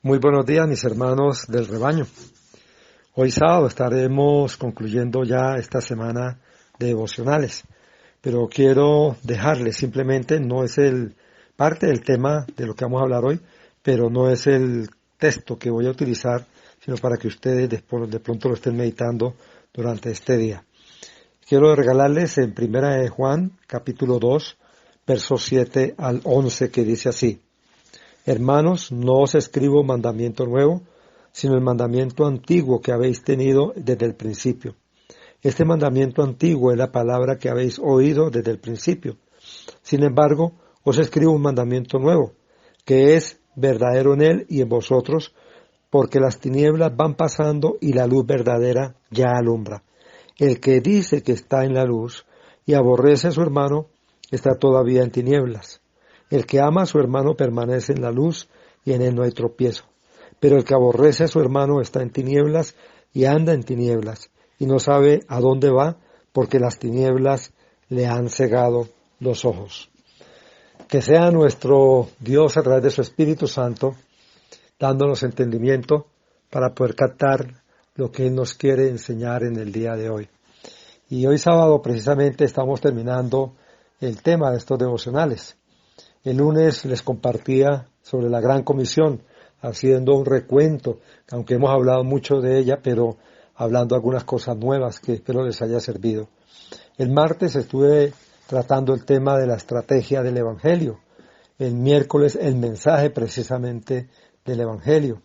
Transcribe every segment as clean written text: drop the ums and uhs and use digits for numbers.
Muy buenos días, mis hermanos del rebaño. Hoy sábado estaremos concluyendo ya esta semana de devocionales, pero quiero dejarles simplemente, no es parte del tema de lo que vamos a hablar hoy, pero no es el texto que voy a utilizar, sino para que ustedes de pronto lo estén meditando durante este día. Quiero regalarles en Primera de Juan, capítulo 2, versos 7 al 11, que dice así: Hermanos, no os escribo mandamiento nuevo, sino el mandamiento antiguo que habéis tenido desde el principio. Este mandamiento antiguo es la palabra que habéis oído desde el principio. Sin embargo, os escribo un mandamiento nuevo, que es verdadero en él y en vosotros, porque las tinieblas van pasando y la luz verdadera ya alumbra. El que dice que está en la luz y aborrece a su hermano, está todavía en tinieblas. El que ama a su hermano permanece en la luz y en él no hay tropiezo. Pero el que aborrece a su hermano está en tinieblas y anda en tinieblas y no sabe a dónde va porque las tinieblas le han cegado los ojos. Que sea nuestro Dios a través de su Espíritu Santo dándonos entendimiento para poder captar lo que Él nos quiere enseñar en el día de hoy. Y hoy sábado precisamente estamos terminando el tema de estos devocionales. El lunes les compartía sobre la Gran Comisión, haciendo un recuento, aunque hemos hablado mucho de ella, pero hablando algunas cosas nuevas que espero les haya servido. El martes estuve tratando el tema de la estrategia del Evangelio. El miércoles el mensaje precisamente del Evangelio.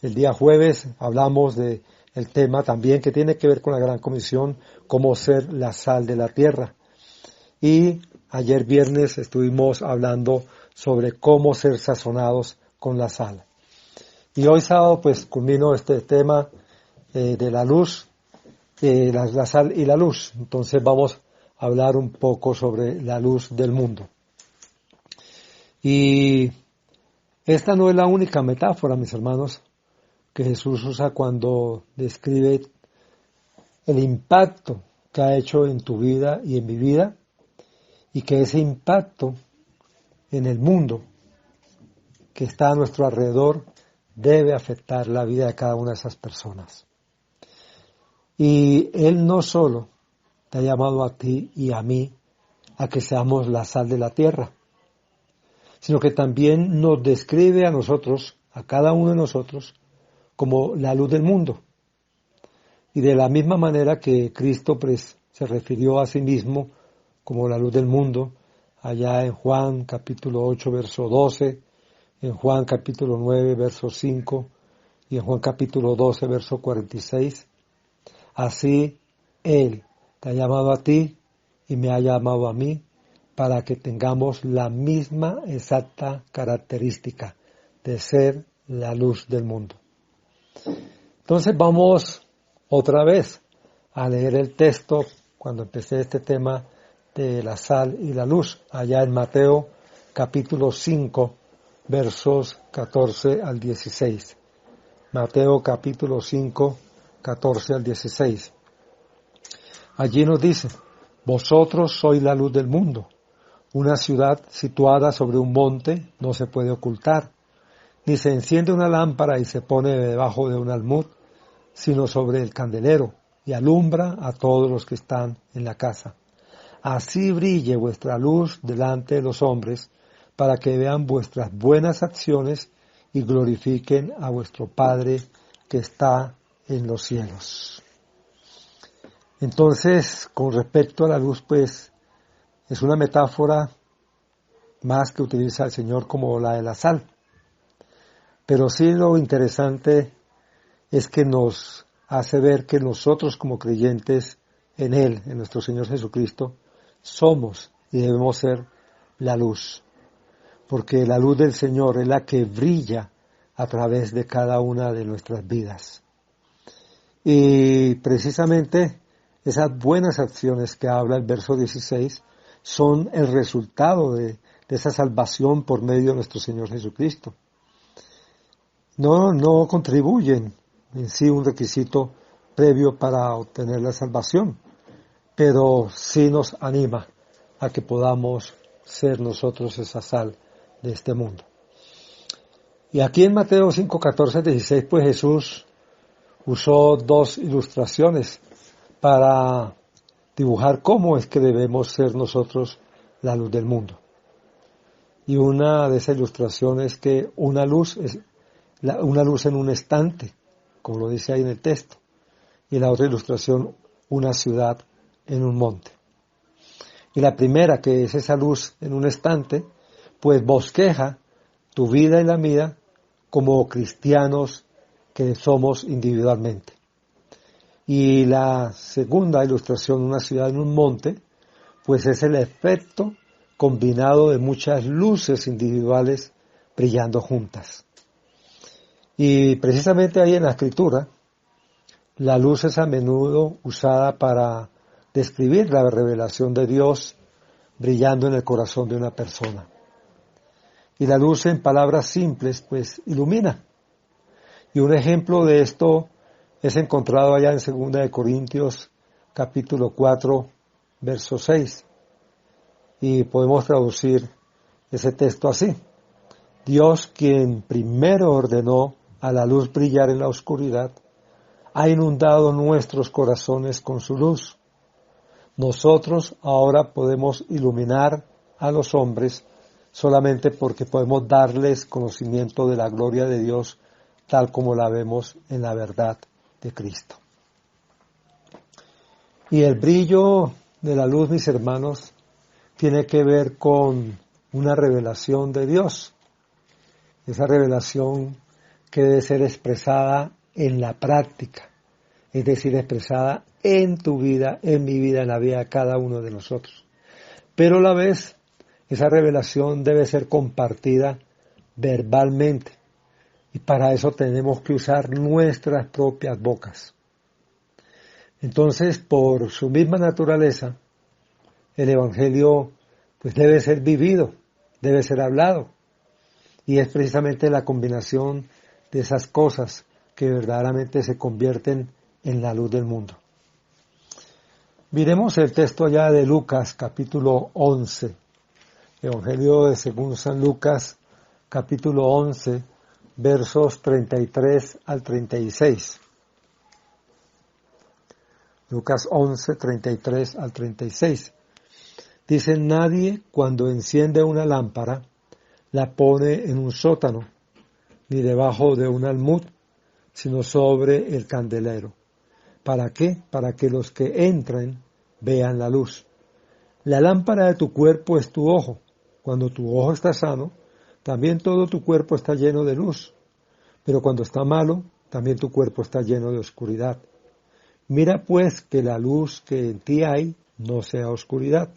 El día jueves hablamos de el tema también que tiene que ver con la Gran Comisión, cómo ser la sal de la tierra. Y ayer viernes estuvimos hablando sobre cómo ser sazonados con la sal. Y hoy sábado pues culmino este tema de la luz, la sal y la luz. Entonces vamos a hablar un poco sobre la luz del mundo. Y esta no es la única metáfora, mis hermanos, que Jesús usa cuando describe el impacto que ha hecho en tu vida y en mi vida, y que ese impacto en el mundo que está a nuestro alrededor debe afectar la vida de cada una de esas personas. Y Él no solo te ha llamado a ti y a mí a que seamos la sal de la tierra, sino que también nos describe a nosotros, a cada uno de nosotros, como la luz del mundo. Y de la misma manera que Cristo se refirió a sí mismo como la luz del mundo, allá en Juan capítulo 8, verso 12, en Juan capítulo 9, verso 5, y en Juan capítulo 12, verso 46. Así Él te ha llamado a ti y me ha llamado a mí para que tengamos la misma exacta característica de ser la luz del mundo. Entonces vamos otra vez a leer el texto cuando empecé este tema de la sal y la luz, allá en Mateo capítulo 5, versos 14 al 16. Mateo capítulo 5, 14 al 16. Allí nos dice: vosotros sois la luz del mundo. Una ciudad situada sobre un monte no se puede ocultar, ni se enciende una lámpara y se pone debajo de un almud, sino sobre el candelero, y alumbra a todos los que están en la casa. Así brille vuestra luz delante de los hombres, para que vean vuestras buenas acciones y glorifiquen a vuestro Padre que está en los cielos. Entonces, con respecto a la luz, pues, es una metáfora más que utiliza el Señor como la de la sal. Pero sí lo interesante es que nos hace ver que nosotros como creyentes en Él, en nuestro Señor Jesucristo, somos y debemos ser la luz. Porque la luz del Señor es la que brilla a través de cada una de nuestras vidas. Y precisamente esas buenas acciones que habla el verso 16 son el resultado de esa salvación por medio de nuestro Señor Jesucristo. No contribuyen en sí un requisito previo para obtener la salvación, pero sí nos anima a que podamos ser nosotros esa sal de este mundo. Y aquí en Mateo 5, 14, 16, pues Jesús usó dos ilustraciones para dibujar cómo es que debemos ser nosotros la luz del mundo. Y una de esas ilustraciones es que una luz es una luz en un estante, como lo dice ahí en el texto. Y la otra ilustración, una ciudad en un monte. Y la primera, que es esa luz en un estante, pues bosqueja tu vida y la mía como cristianos que somos individualmente. Y la segunda ilustración, una ciudad en un monte, pues es el efecto combinado de muchas luces individuales brillando juntas. Y precisamente ahí en la escritura, la luz es a menudo usada para describir la revelación de Dios brillando en el corazón de una persona. Y la luz, en palabras simples, pues ilumina. Y un ejemplo de esto es encontrado allá en 2 Corintios capítulo 4, verso 6. Y podemos traducir ese texto así: Dios, quien primero ordenó a la luz brillar en la oscuridad, ha inundado nuestros corazones con su luz. Nosotros ahora podemos iluminar a los hombres solamente porque podemos darles conocimiento de la gloria de Dios tal como la vemos en la verdad de Cristo. Y el brillo de la luz, mis hermanos, tiene que ver con una revelación de Dios. Esa revelación que debe ser expresada en la práctica, es decir, expresada en tu vida, en mi vida, en la vida de cada uno de nosotros. Pero a la vez, esa revelación debe ser compartida verbalmente. Y para eso tenemos que usar nuestras propias bocas. Entonces, por su misma naturaleza, el Evangelio pues debe ser vivido, debe ser hablado. Y es precisamente la combinación de esas cosas que verdaderamente se convierten en la luz del mundo. Miremos el texto allá de Lucas, capítulo 11. Evangelio de según San Lucas, capítulo 11, versos 33 al 36. Lucas 11, 33 al 36. Dice: nadie cuando enciende una lámpara la pone en un sótano, ni debajo de un almud, sino sobre el candelero. ¿Para qué? Para que los que entren vean la luz. La lámpara de tu cuerpo es tu ojo. Cuando tu ojo está sano, también todo tu cuerpo está lleno de luz. Pero cuando está malo, también tu cuerpo está lleno de oscuridad. Mira pues que la luz que en ti hay no sea oscuridad.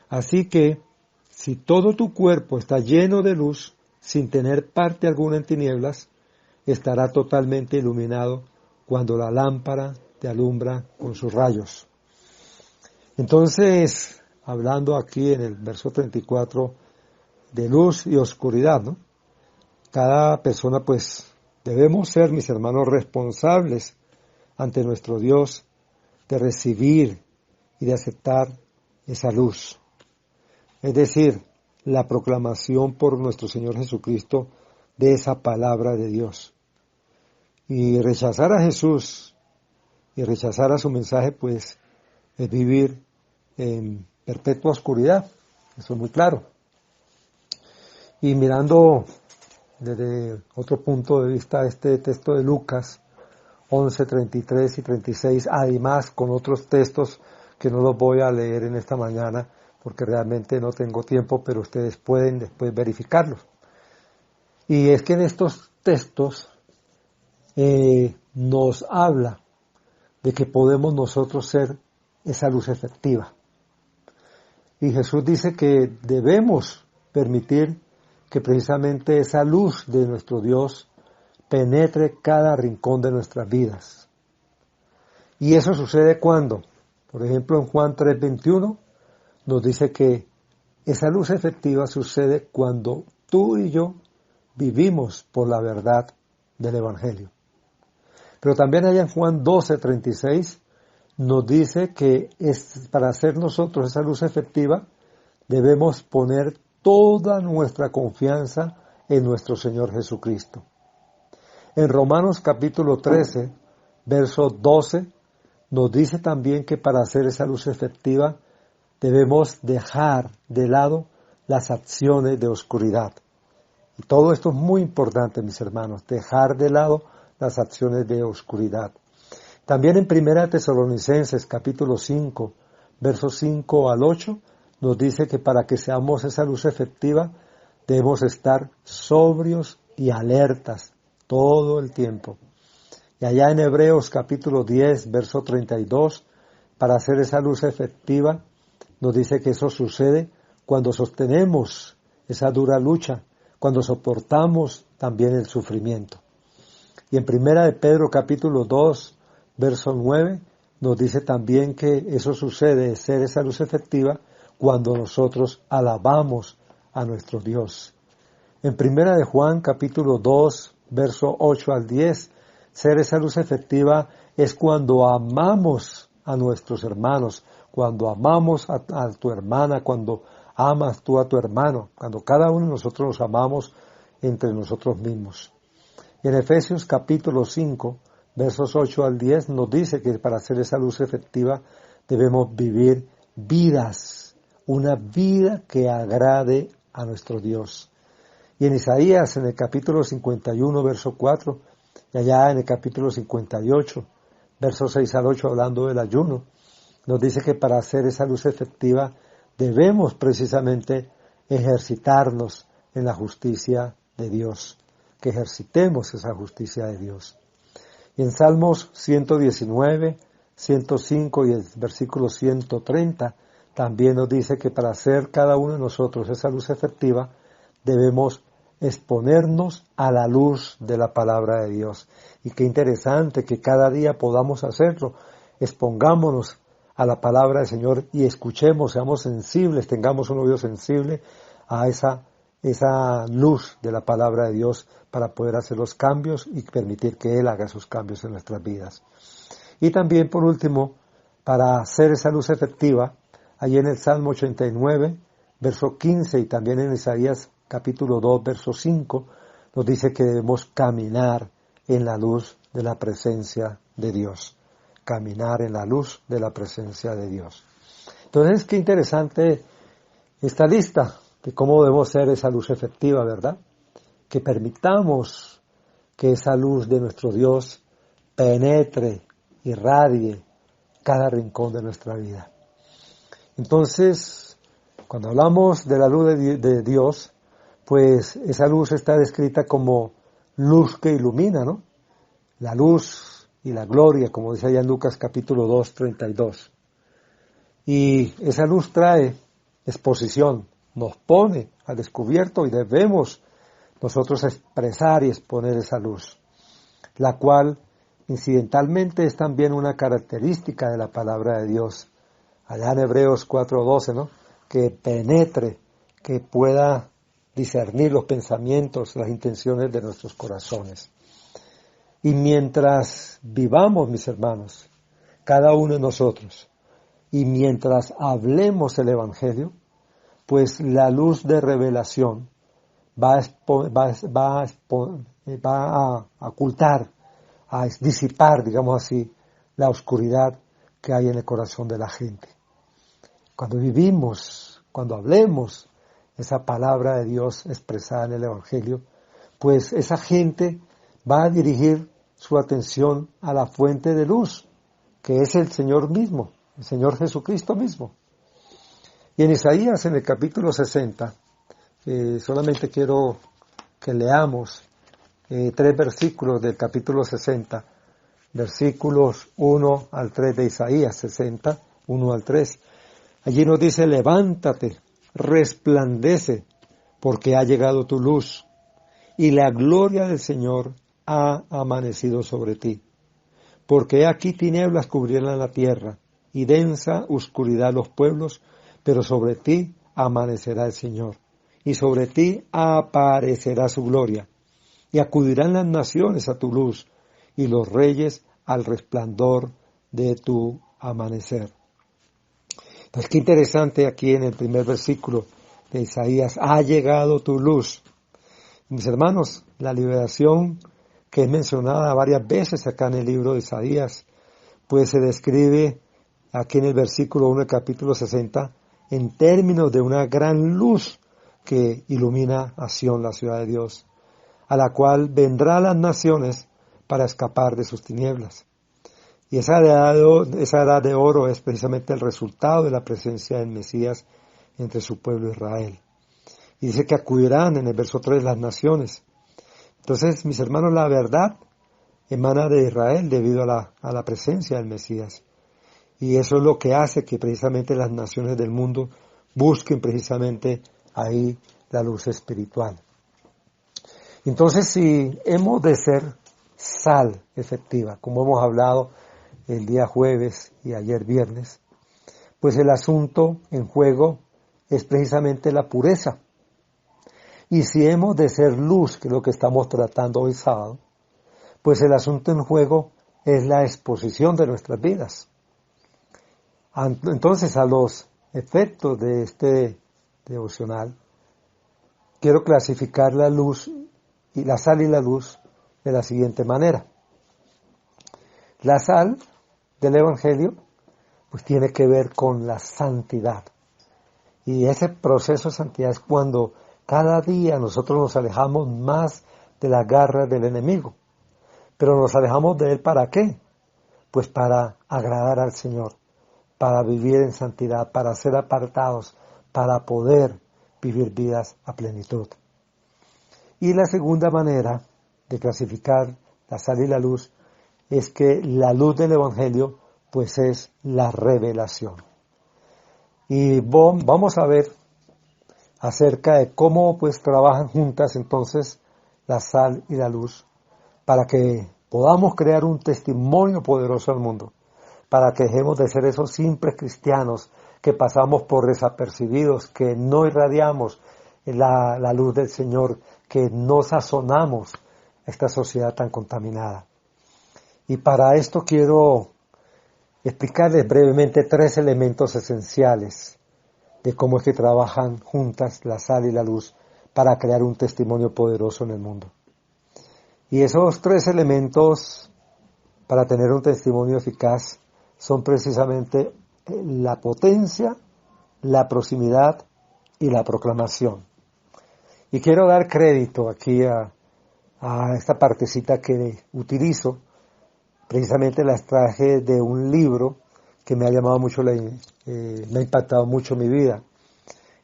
Así que, si todo tu cuerpo está lleno de luz, sin tener parte alguna en tinieblas, estará totalmente iluminado cuando la lámpara te alumbra con sus rayos. Entonces, hablando aquí en el verso 34 de luz y oscuridad, ¿no? Cada persona, pues, debemos ser, mis hermanos, responsables ante nuestro Dios de recibir y de aceptar esa luz. Es decir, la proclamación por nuestro Señor Jesucristo de esa palabra de Dios. Y rechazar a Jesús y rechazar a su mensaje, pues, es vivir en perpetua oscuridad. Eso es muy claro. Y mirando desde otro punto de vista este texto de Lucas 11, 33 y 36, además con otros textos que no los voy a leer en esta mañana porque realmente no tengo tiempo, pero ustedes pueden después verificarlos. Y es que en estos textos nos habla de que podemos nosotros ser esa luz efectiva. Y Jesús dice que debemos permitir que precisamente esa luz de nuestro Dios penetre cada rincón de nuestras vidas. Y eso sucede cuando, por ejemplo, en Juan 3:21 nos dice que esa luz efectiva sucede cuando tú y yo vivimos por la verdad del Evangelio. Pero también allá en Juan 12:36 nos dice que para hacer nosotros esa luz efectiva debemos poner toda nuestra confianza en nuestro Señor Jesucristo. En Romanos capítulo 13, verso 12, nos dice también que para hacer esa luz efectiva debemos dejar de lado las acciones de oscuridad. Y todo esto es muy importante, mis hermanos, dejar de lado las acciones de oscuridad. También en 1 Tesalonicenses capítulo 5, versos 5 al 8, nos dice que para que seamos esa luz efectiva debemos estar sobrios y alertas todo el tiempo. Y allá en Hebreos capítulo 10, verso 32, para hacer esa luz efectiva, nos dice que eso sucede cuando sostenemos esa dura lucha, cuando soportamos también el sufrimiento. Y en 1 de Pedro capítulo 2, verso 9, nos dice también que eso sucede, ser esa luz efectiva, cuando nosotros alabamos a nuestro Dios. En 1 de Juan capítulo 2, verso 8 al 10, ser esa luz efectiva es cuando amamos a nuestros hermanos, cuando amamos a tu hermana, cuando amas tú a tu hermano, cuando cada uno de nosotros nos amamos entre nosotros mismos. Y en Efesios capítulo 5, versos 8 al 10, nos dice que para hacer esa luz efectiva debemos vivir vidas, una vida que agrade a nuestro Dios. Y en Isaías, en el capítulo 51, verso 4, y allá en el capítulo 58, versos 6 al 8, hablando del ayuno, nos dice que para hacer esa luz efectiva debemos precisamente ejercitarnos en la justicia de Dios, que ejercitemos esa justicia de Dios. Y en Salmos 119, 105 y el versículo 130 también nos dice que para hacer cada uno de nosotros esa luz efectiva debemos exponernos a la luz de la palabra de Dios. Y qué interesante que cada día podamos hacerlo. Expongámonos a la palabra del Señor y escuchemos, seamos sensibles, tengamos un oído sensible a esa luz de la palabra de Dios para poder hacer los cambios y permitir que Él haga esos cambios en nuestras vidas. Y también, por último, para hacer esa luz efectiva, allí en el Salmo 89, verso 15, y también en Isaías capítulo 2, verso 5, nos dice que debemos caminar en la luz de la presencia de Dios. Caminar en la luz de la presencia de Dios. Entonces, qué interesante esta lista de cómo debemos ser esa luz efectiva, ¿verdad? Que permitamos que esa luz de nuestro Dios penetre, irradie cada rincón de nuestra vida. Entonces, cuando hablamos de la luz de Dios, pues esa luz está descrita como luz que ilumina, ¿no? La luz y la gloria, como dice allá en Lucas capítulo 2, 32. Y esa luz trae exposición, nos pone al descubierto y debemos nosotros expresar y exponer esa luz, la cual incidentalmente es también una característica de la palabra de Dios. Allá en Hebreos 4:12, ¿no? Que penetre, que pueda discernir los pensamientos, las intenciones de nuestros corazones. Y mientras vivamos, mis hermanos, cada uno de nosotros, y mientras hablemos el Evangelio, pues la luz de revelación va a ocultar, a disipar, digamos así, la oscuridad que hay en el corazón de la gente. Cuando vivimos, cuando hablemos esa palabra de Dios expresada en el Evangelio, pues esa gente va a dirigir su atención a la fuente de luz, que es el Señor mismo, el Señor Jesucristo mismo. Y en Isaías, en el capítulo 60, solamente quiero que leamos 3 versículos del capítulo 60, versículos 1 al 3 de Isaías 60, 1 al 3. Allí nos dice: levántate, resplandece, porque ha llegado tu luz, y la gloria del Señor ha amanecido sobre ti. Porque aquí tinieblas cubrirán la tierra, y densa oscuridad los pueblos, pero sobre ti amanecerá el Señor, y sobre ti aparecerá su gloria. Y acudirán las naciones a tu luz, y los reyes al resplandor de tu amanecer. Entonces, qué interesante aquí en el primer versículo de Isaías: ha llegado tu luz. Mis hermanos, la liberación que es mencionada varias veces acá en el libro de Isaías, pues se describe aquí en el versículo 1 del capítulo 60 en términos de una gran luz que ilumina a Sión, la ciudad de Dios, a la cual vendrá a las naciones para escapar de sus tinieblas. Y esa edad de oro es precisamente el resultado de la presencia del Mesías entre su pueblo Israel. Y dice que acudirán en el verso 3 las naciones. Entonces, mis hermanos, la verdad emana de Israel debido a la presencia del Mesías. Y eso es lo que hace que precisamente las naciones del mundo busquen precisamente ahí la luz espiritual. Entonces, si hemos de ser sal efectiva, como hemos hablado el día jueves y ayer viernes, pues el asunto en juego es precisamente la pureza. Y si hemos de ser luz, que es lo que estamos tratando hoy sábado, pues el asunto en juego es la exposición de nuestras vidas. Entonces, a los efectos de este devocional, quiero clasificar la luz y la sal y la luz de la siguiente manera. La sal del Evangelio pues tiene que ver con la santidad. Y ese proceso de santidad es cuando cada día nosotros nos alejamos más de las garras del enemigo. Pero nos alejamos de él ¿para qué? Pues para agradar al Señor, para vivir en santidad, para ser apartados, para poder vivir vidas a plenitud. Y la segunda manera de clasificar la sal y la luz es que la luz del Evangelio pues es la revelación. Y vamos a ver acerca de cómo pues trabajan juntas entonces la sal y la luz para que podamos crear un testimonio poderoso al mundo, para que dejemos de ser esos simples cristianos que pasamos por desapercibidos, que no irradiamos la luz del Señor, que no sazonamos esta sociedad tan contaminada. Y para esto quiero explicarles brevemente 3 elementos esenciales de cómo es que trabajan juntas la sal y la luz para crear un testimonio poderoso en el mundo. Y esos 3 elementos para tener un testimonio eficaz son precisamente la potencia, la proximidad y la proclamación. Y quiero dar crédito aquí a esta partecita que utilizo. Precisamente la extraje de un libro que me ha llamado mucho, me ha impactado mucho mi vida,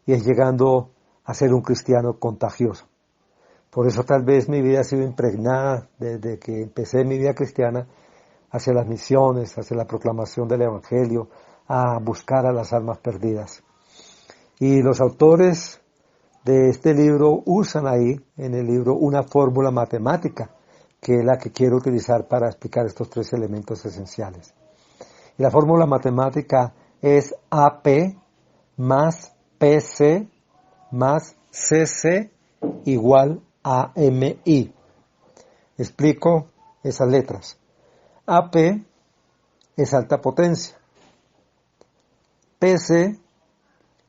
y es Llegando a ser un cristiano contagioso. Por eso tal vez mi vida ha sido impregnada desde que empecé mi vida cristiana hacia las misiones, hacia la proclamación del Evangelio, a buscar a las almas perdidas. Y los autores de este libro usan ahí, en el libro, una fórmula matemática, que es la que quiero utilizar para explicar estos 3 elementos esenciales. Y la fórmula matemática es AP más PC más CC igual a MI. Explico esas letras. AP es alta potencia. PC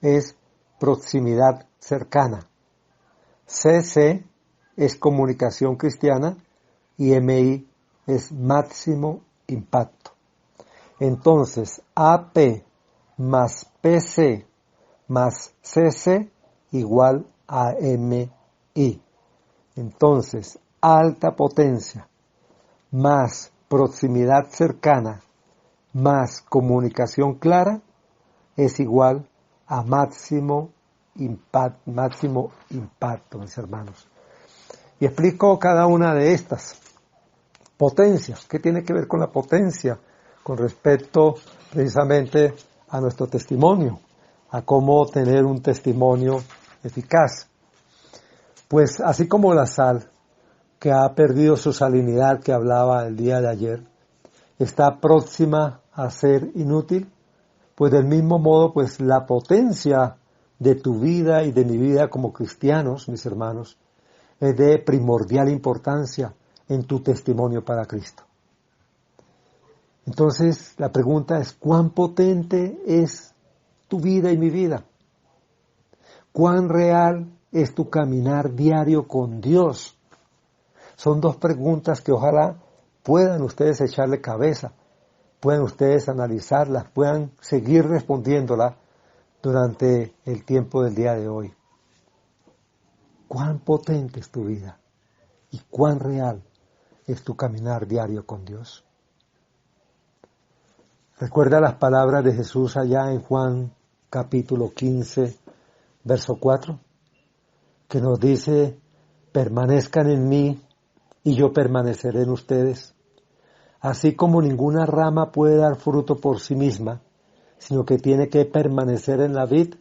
es proximidad cercana. CC es comunicación cristiana y MI es máximo impacto. Entonces, AP más PC más CC igual a MI. Entonces, alta potencia más proximidad cercana más comunicación clara es igual a máximo impacto, mis hermanos. Y explico cada una de estas potencias. ¿Qué tiene que ver con la potencia? Con respecto precisamente a nuestro testimonio, a cómo tener un testimonio eficaz. Pues así como la sal, que ha perdido su salinidad que hablaba el día de ayer, está próxima a ser inútil, pues del mismo modo, pues la potencia de tu vida y de mi vida como cristianos, mis hermanos, es de primordial importancia en tu testimonio para Cristo. Entonces, la pregunta es, ¿cuán potente es tu vida y mi vida? ¿Cuán real es tu caminar diario con Dios? Son dos preguntas que ojalá puedan ustedes echarle cabeza, puedan ustedes analizarlas, puedan seguir respondiéndolas durante el tiempo del día de hoy. ¿Cuán potente es tu vida? ¿Y cuán real es tu caminar diario con Dios? Recuerda las palabras de Jesús allá en Juan capítulo 15, verso 4, que nos dice: permanezcan en mí y yo permaneceré en ustedes. Así como ninguna rama puede dar fruto por sí misma, sino que tiene que permanecer en la vid,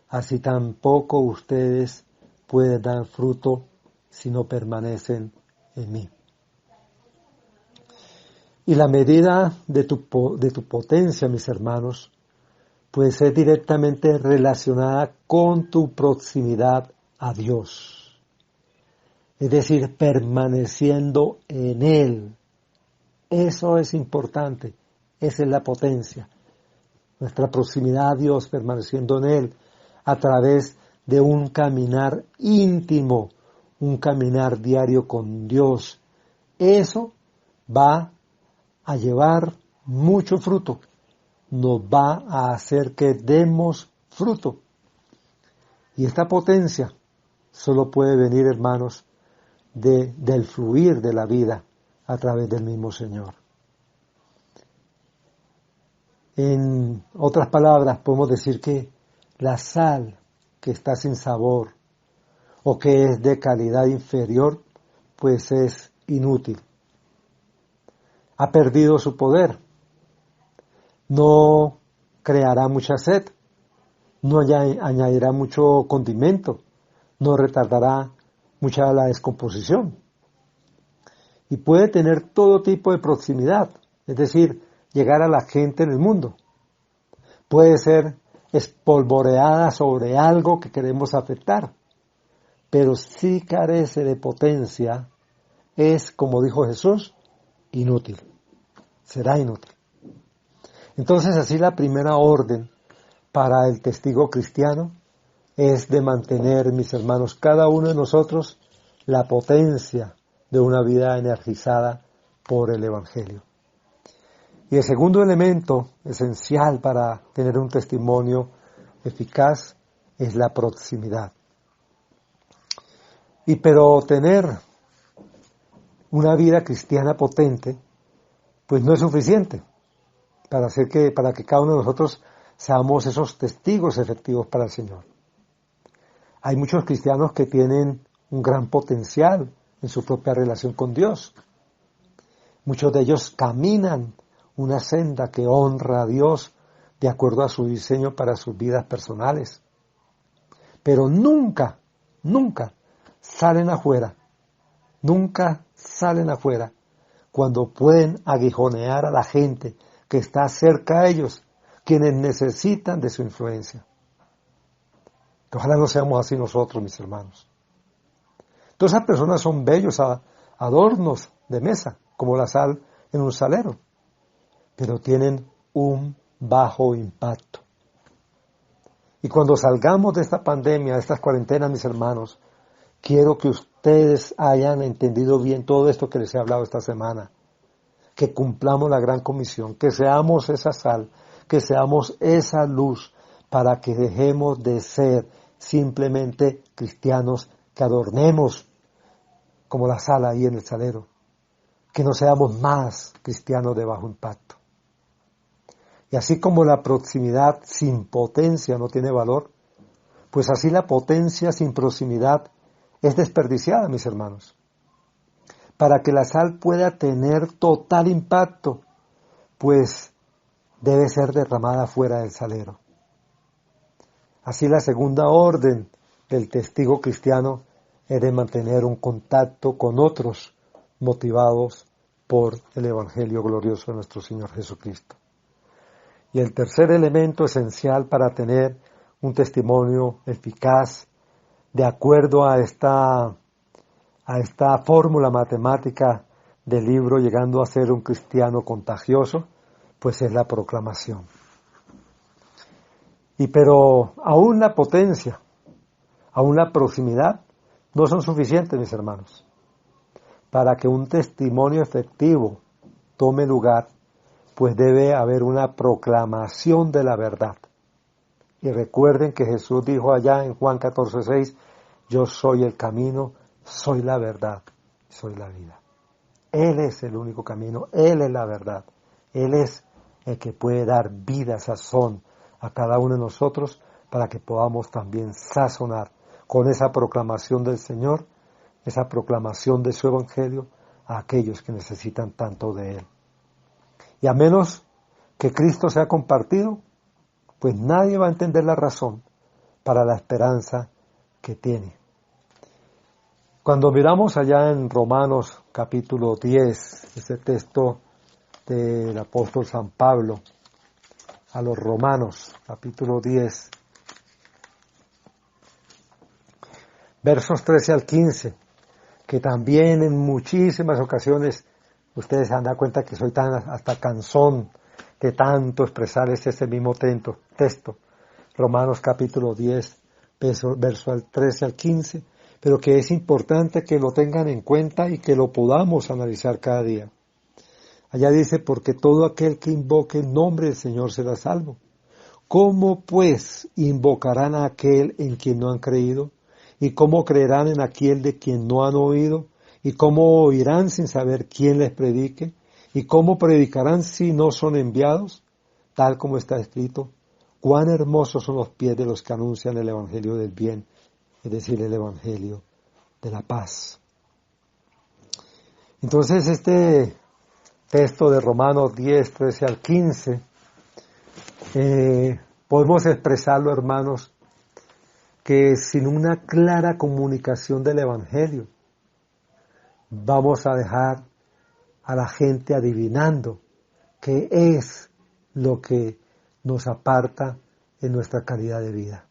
así tampoco ustedes pueden dar fruto si no permanecen en mí. Y la medida de tu potencia, mis hermanos, puede ser directamente relacionada con tu proximidad a Dios. Es decir, permaneciendo en Él. Eso es importante. Esa es la potencia. Nuestra proximidad a Dios, permaneciendo en Él, a través de un caminar íntimo, un caminar diario con Dios. Eso va a llevar mucho fruto, nos va a hacer que demos fruto. Y esta potencia solo puede venir, hermanos, del fluir de la vida a través del mismo Señor. En otras palabras, podemos decir que la sal que está sin sabor o que es de calidad inferior, pues es inútil. Ha perdido su poder, no creará mucha sed, no añadirá mucho condimento, no retardará mucha la descomposición. Y puede tener todo tipo de proximidad, es decir, llegar a la gente en el mundo. Puede ser espolvoreada sobre algo que queremos afectar, pero si carece de potencia, es, como dijo Jesús, inútil. Será inútil. Entonces, así la primera orden para el testigo cristiano es de mantener, mis hermanos, cada uno de nosotros, la potencia de una vida energizada por el Evangelio. Y el segundo elemento esencial para tener un testimonio eficaz es la proximidad. Pero tener una vida cristiana potente, pues no es suficiente para que cada uno de nosotros seamos esos testigos efectivos para el Señor. Hay muchos cristianos que tienen un gran potencial en su propia relación con Dios. Muchos de ellos caminan una senda que honra a Dios de acuerdo a su diseño para sus vidas personales. Pero nunca salen afuera cuando pueden aguijonear a la gente que está cerca de ellos, quienes necesitan de su influencia. Ojalá no seamos así nosotros, mis hermanos. Todas esas personas son bellos adornos de mesa, como la sal en un salero, pero tienen un bajo impacto. Y cuando salgamos de esta pandemia, de estas cuarentenas, mis hermanos, quiero que ustedes hayan entendido bien todo esto que les he hablado esta semana. Que cumplamos la gran comisión, que seamos esa sal, que seamos esa luz, para que dejemos de ser simplemente cristianos que adornemos como la sal ahí en el salero, que no seamos más cristianos de bajo impacto. Y así como la proximidad sin potencia no tiene valor, pues así la potencia sin proximidad es desperdiciada, mis hermanos. Para que la sal pueda tener total impacto, pues debe ser derramada fuera del salero. Así la segunda orden del testigo cristiano es de mantener un contacto con otros motivados por el Evangelio glorioso de nuestro Señor Jesucristo. Y el tercer elemento esencial para tener un testimonio eficaz, de acuerdo a esta fórmula matemática del libro Llegando a ser un cristiano contagioso, pues es la proclamación. Pero aún la potencia, Aún la proximidad no son suficientes, mis hermanos. Para que un testimonio efectivo tome lugar, pues debe haber una proclamación de la verdad. Y recuerden que Jesús dijo allá en Juan 14:6, yo soy el camino, soy la verdad, soy la vida. Él es el único camino, Él es la verdad. Él es el que puede dar vida, sazón a cada uno de nosotros para que podamos también sazonar con esa proclamación del Señor, esa proclamación de su Evangelio a aquellos que necesitan tanto de Él. Y a menos que Cristo sea compartido, pues nadie va a entender la razón para la esperanza que tiene. Cuando miramos allá en Romanos capítulo 10, ese texto del apóstol San Pablo a los Romanos, capítulo 10, versos 13 al 15, que también en muchísimas ocasiones ustedes se dan cuenta que soy tan hasta cansón de tanto expresar ese mismo texto. Romanos capítulo 10, verso al 13 al 15, pero que es importante que lo tengan en cuenta y que lo podamos analizar cada día. Allá dice, porque todo aquel que invoque el nombre del Señor será salvo. ¿Cómo pues invocarán a aquel en quien no han creído? ¿Y cómo creerán en aquel de quien no han oído? ¿Y cómo oirán sin saber quién les predique? ¿Y cómo predicarán si no son enviados? Tal como está escrito, cuán hermosos son los pies de los que anuncian el evangelio del bien, es decir, el evangelio de la paz. Entonces este texto de Romanos 10, 13 al 15, podemos expresarlo, hermanos, que sin una clara comunicación del evangelio, vamos a dejar a la gente adivinando qué es lo que nos aparta en nuestra calidad de vida.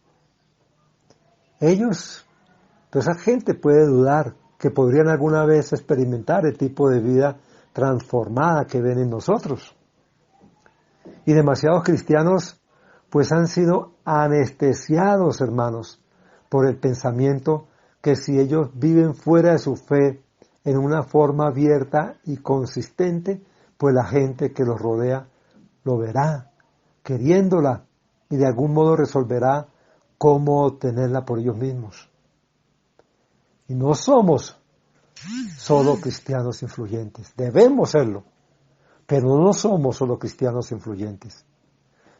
Esa gente puede dudar que podrían alguna vez experimentar el tipo de vida transformada que ven en nosotros. Y demasiados cristianos pues han sido anestesiados, hermanos, por el pensamiento que si ellos viven fuera de su fe en una forma abierta y consistente, pues la gente que los rodea lo verá, queriéndola, y de algún modo resolverá cómo obtenerla por ellos mismos. Y no somos solo cristianos influyentes, debemos serlo, pero no somos solo cristianos influyentes.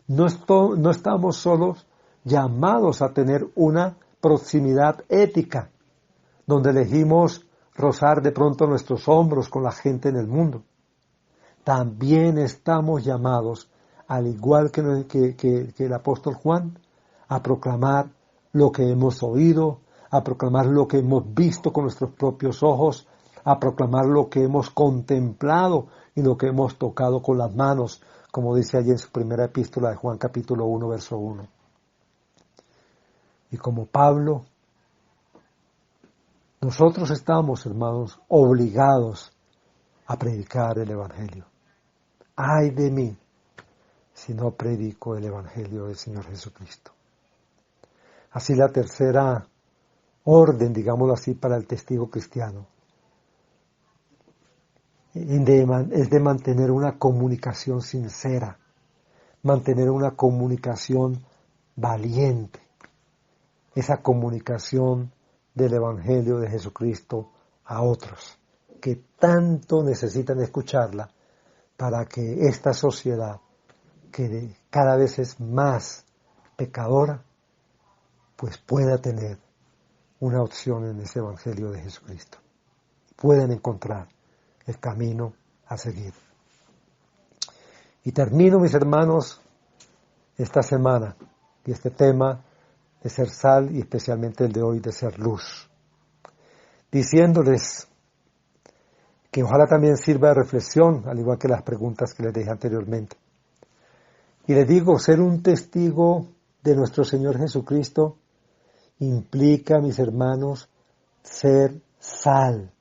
No estamos solos llamados a tener una proximidad ética, donde elegimos rozar de pronto nuestros hombros con la gente en el mundo. También estamos llamados, al igual que el apóstol Juan, a proclamar lo que hemos oído, a proclamar lo que hemos visto con nuestros propios ojos, a proclamar lo que hemos contemplado y lo que hemos tocado con las manos, como dice allí en su primera epístola de Juan capítulo 1, verso 1. Y como Pablo, nosotros estamos, hermanos, obligados a predicar el Evangelio. ¡Ay de mí si no predico el Evangelio del Señor Jesucristo! Así la tercera orden, digámoslo así, para el testigo cristiano es de mantener una comunicación sincera, mantener una comunicación valiente, esa comunicación del Evangelio de Jesucristo a otros que tanto necesitan escucharla para que esta sociedad, que cada vez es más pecadora, pues pueda tener una opción en ese Evangelio de Jesucristo. Pueden encontrar el camino a seguir. Y termino, mis hermanos, esta semana y este tema de ser sal y especialmente el de hoy de ser luz, diciéndoles que ojalá también sirva de reflexión, al igual que las preguntas que les dejé anteriormente. Y les digo, ser un testigo de nuestro Señor Jesucristo implica, mis hermanos, ser sal,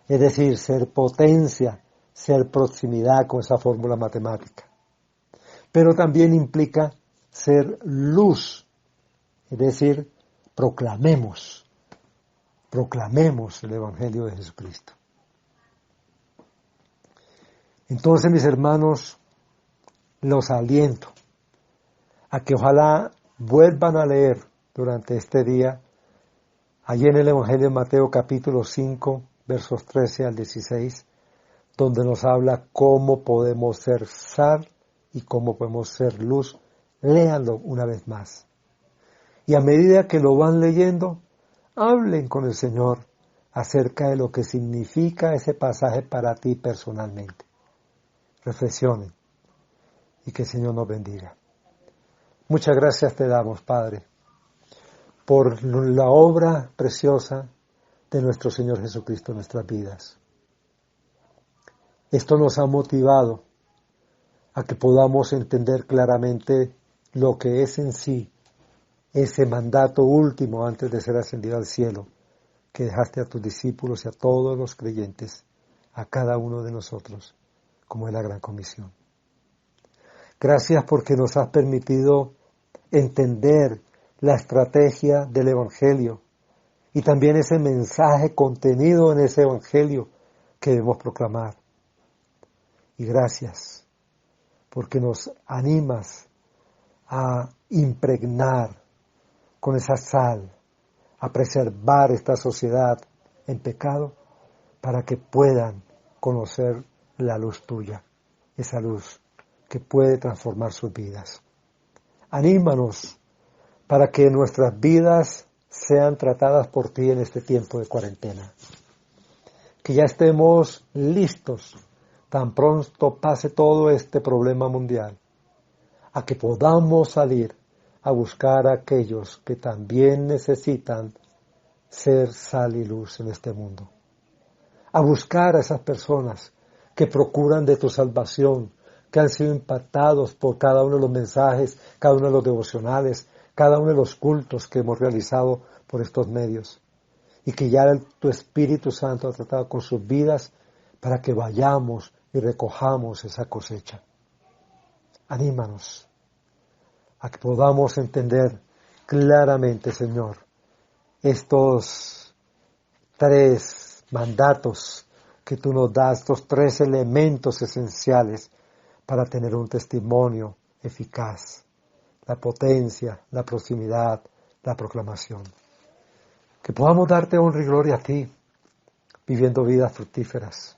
es decir, ser potencia, ser proximidad con esa fórmula matemática. Pero también implica ser luz, es decir, proclamemos el Evangelio de Jesucristo. Entonces, mis hermanos, los aliento a que ojalá vuelvan a leer durante este día, allí en el Evangelio de Mateo capítulo 5, versos 13 al 16, donde nos habla cómo podemos ser sal y cómo podemos ser luz. Léanlo una vez más. Y a medida que lo van leyendo, hablen con el Señor acerca de lo que significa ese pasaje para ti personalmente. Reflexionen y que el Señor nos bendiga. Muchas gracias te damos, Padre, por la obra preciosa de nuestro Señor Jesucristo en nuestras vidas. Esto nos ha motivado a que podamos entender claramente lo que es en sí ese mandato último antes de ser ascendido al cielo, que dejaste a tus discípulos y a todos los creyentes, a cada uno de nosotros, como es la gran comisión. Gracias porque nos has permitido entender la estrategia del Evangelio y también ese mensaje contenido en ese Evangelio que debemos proclamar. Y gracias porque nos animas a impregnar con esa sal, a preservar esta sociedad en pecado para que puedan conocer la luz tuya, esa luz que puede transformar sus vidas. Anímanos para que nuestras vidas sean tratadas por ti en este tiempo de cuarentena. Que ya estemos listos tan pronto pase todo este problema mundial, a que podamos salir a buscar a aquellos que también necesitan ser sal y luz en este mundo. A buscar a esas personas que procuran de tu salvación, que han sido impactados por cada uno de los mensajes, cada uno de los devocionales, cada uno de los cultos que hemos realizado por estos medios. Y que ya tu Espíritu Santo ha tratado con sus vidas para que vayamos y recojamos esa cosecha. Anímanos a que podamos entender claramente, Señor, estos 3 mandatos que tú nos das, estos 3 elementos esenciales para tener un testimonio eficaz: la potencia, la proximidad, la proclamación. Que podamos darte honra y gloria a ti, viviendo vidas fructíferas,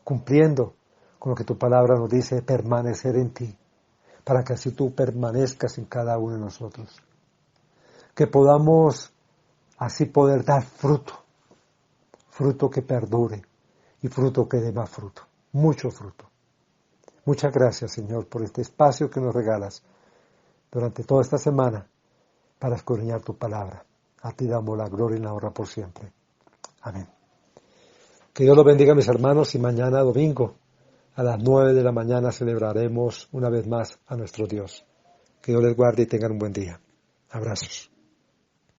cumpliendo con lo que tu palabra nos dice, permanecer en ti, para que así tú permanezcas en cada uno de nosotros. Que podamos así poder dar fruto, fruto que perdure y fruto que dé más fruto, mucho fruto. Muchas gracias, Señor, por este espacio que nos regalas durante toda esta semana para escudriñar tu palabra. A ti damos la gloria y la honra por siempre. Amén. Que Dios los bendiga, mis hermanos, y mañana domingo a las 9 de la mañana celebraremos una vez más a nuestro Dios. Que Dios les guarde y tengan un buen día. Abrazos.